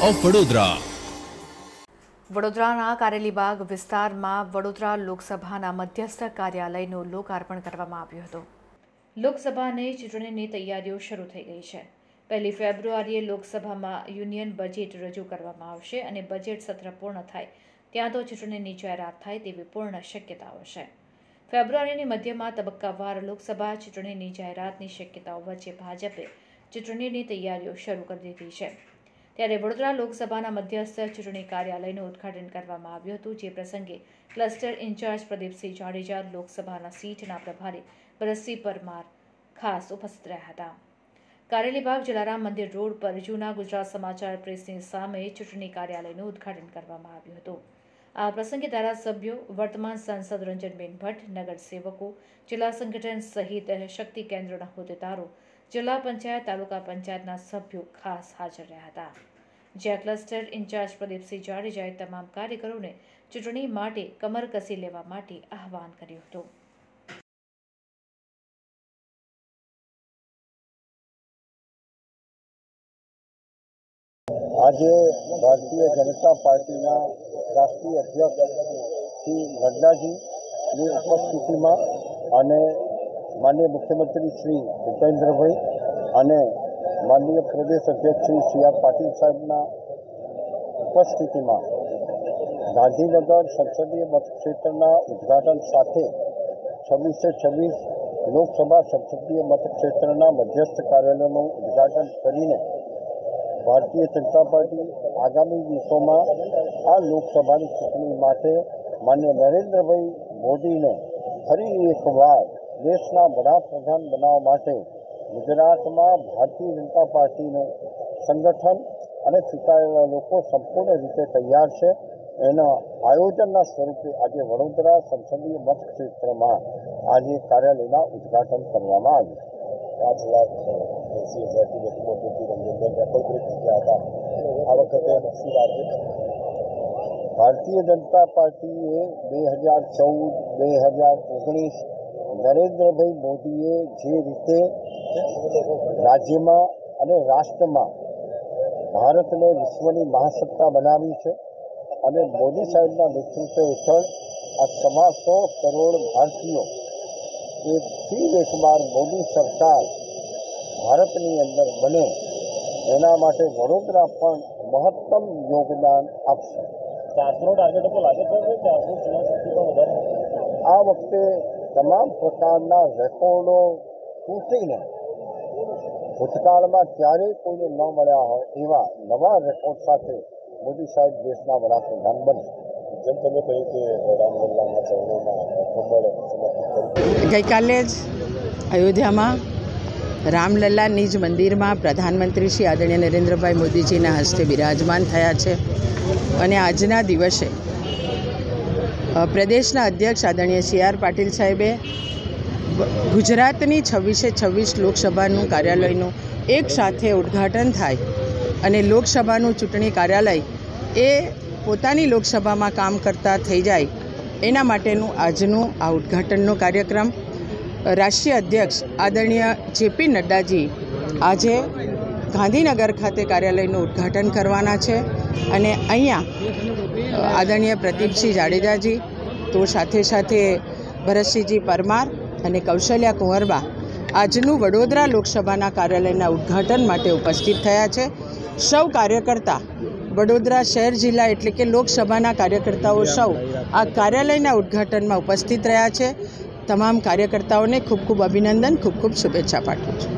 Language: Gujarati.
ઓફ વડોદરા. વડોદરાના કારેલીબાગ વિસ્તારમાં વડોદરા લોકસભાના મધ્યસ્થ કાર્યાલયનું લોકાર્પણ કરવામાં આવ્યું હતું. લોકસભાની ચૂંટણીની તૈયારીઓ શરૂ થઈ ગઈ છે. 1 ફેબ્રુઆરીએ લોકસભામાં યુનિયન બજેટ રજૂ કરવામાં આવશે અને બજેટ સત્ર પૂર્ણ થાય ત્યાં તો ચૂંટણીની જાહેરાત થાય તેવી પૂર્ણ શક્યતાઓ છે. ફેબ્રુઆરીની મધ્યમાં તબક્કાવાર લોકસભા ચૂંટણીની જાહેરાતની શક્યતાઓ વચ્ચે ભાજપે ચૂંટણીની તૈયારીઓ શરૂ કરી દીધી છે. ત્યારે વડોદરા લોકસભાના મધ્યસ્થ ચૂંટણી કાર્યાલયનું ઉદ્ઘાટન કરવામાં આવ્યું હતું, જે પ્રસંગે ક્લસ્ટર ઇન્ચાર્જ પ્રદીપસિંહ જાડેજા, લોકસભાના સીટના પ્રભારી ભરતસિંહ પરમાર ખાસ ઉપસ્થિત રહ્યા હતા. કારેલીબાગ જલારામ મંદિર રોડ પર જૂના ગુજરાત સમાચાર પ્રેસની સામે ચૂંટણી કાર્યાલયનું ઉદ્ઘાટન કરવામાં આવ્યું હતું. આ પ્રસંગે ધારાસભ્યો, વર્તમાન સાંસદ રંજનબેન ભટ્ટ, નગરસેવકો, જિલ્લા સંગઠન સહિત શક્તિ કેન્દ્રના હોદ્દેદારો, જિલ્લા પંચાયત, તાલુકા પંચાયતના સભ્યો ખાસ હાજર રહ્યા હતા. જ્યાં ક્લસ્ટર ઇન્ચાર્જ પ્રદીપસિંહ જાડેજાએ તમામ કાર્યકરોને ચૂંટણી માટે કમર કસી લેવા માટે આહવાન કર્યું હતું. આજે ભારતીય જનતા પાર્ટીના રાષ્ટ્રીય અધ્યક્ષ શ્રી નડ્ડાજીની ઉપસ્થિતિમાં અને માનનીય મુખ્યમંત્રી શ્રી ભૂપેન્દ્રભાઈ અને માનનીય પ્રદેશ અધ્યક્ષ શ્રી સી.આર. પાટીલ સાહેબના ઉપસ્થિતિમાં ગાંધીનગર સંસદીય મતક્ષેત્રના ઉદ્ઘાટન સાથે 26 લોકસભા સંસદીય મતક્ષેત્રના મધ્યસ્થ કાર્યાલયનું ઉદ્ઘાટન કરીને ભારતીય જનતા પાર્ટી આગામી દિવસોમાં આ લોકસભાની ચૂંટણી માટે માનનીય નરેન્દ્રભાઈ મોદીને ફરી એકવાર દેશના વડાપ્રધાન બનાવવા માટે ગુજરાતમાં ભારતીય જનતા પાર્ટીનું સંગઠન અને ચૂંટાયેલા લોકો સંપૂર્ણ રીતે તૈયાર છે. એના આયોજનના સ્વરૂપે આજે વડોદરા સંસદીય મતક્ષેત્રમાં આજે કાર્યાલયના ઉદ્ઘાટન કરવામાં આવ્યું. 5,80,000થી વધુ મતોથી રંજનબેન રેકોર્ડ બ્રેક જીત્યા હતા. આ વખતે શું રાજ્ય ભારતીય જનતા પાર્ટીએ 2014-2019 નરેન્દ્રભાઈ મોદીએ જે રીતે રાજ્યમાં અને રાષ્ટ્રમાં ભારતને વિશ્વની મહાસત્તા બનાવી છે અને મોદી સાહેબના નેતૃત્વ હેઠળ આ 125 કરોડ ભારતીયો એ ફરી એકવાર મોદી સરકાર ભારતની અંદર બને એના માટે વડોદરા પણ મહત્તમ યોગદાન આપશે. 400 ટાર્ગેટ તો લાગે છે. 400 આ વખતે તમામ પ્રકારના રેકોર્ડો તૂટીને ભૂતકાળમાં ક્યારેય કોઈને ન મળ્યા હોય એવા નવા રેકોર્ડ સાથે મોદી સાહેબ દેશના વડાપ્રધાન બનશે. જેમ તમે કહ્યું કે રામલલ્લાના ચરણોમાં કમળ સમર્પિત કર્યું. ગઈકાલે જ અયોધ્યામાં રામલલ્લા નિજ મંદિરમાં પ્રધાનમંત્રી શ્રી આદરણીય નરેન્દ્રભાઈ મોદીજીના હસ્તે બિરાજમાન થયા છે અને આજના દિવસે પ્રદેશના અધ્યક્ષ આદરણીય સી.આર. પાટીલ સાહેબે ગુજરાતની 26 લોકસભાનું કાર્યાલયનું એક સાથે ઉદ્ઘાટન થાય અને લોકસભાનું ચૂંટણી કાર્યાલય એ પોતાની લોકસભામાં કામ કરતા થઈ જાય એના માટેનું આજનું આ ઉદ્ઘાટનનો કાર્યક્રમ રાષ્ટ્રીય અધ્યક્ષ આદરણીય જે.પી. નડ્ડાજી આજે ગાંધીનગર ખાતે કાર્યાલયનું ઉદ્ઘાટન કરવાના છે અને અહીંયા આદરણીય પ્રદીપસિંહ જાડેજાજી તો સાથે ભરતસિંહજી પરમાર અને કૌશલ્યા કુંવરબા આજનું વડોદરા લોકસભાના કાર્યાલયના ઉદ્ઘાટન માટે ઉપસ્થિત થયા છે. સૌ કાર્યકર્તા વડોદરા શહેર જિલ્લા એટલે કે લોકસભાના કાર્યકર્તાઓ સૌ આ કાર્યાલયના ઉદ્ઘાટનમાં ઉપસ્થિત રહ્યા છે. તમામ કાર્યકર્તાઓને ખૂબ ખૂબ અભિનંદન, ખૂબ ખૂબ શુભેચ્છા પાઠવું છું.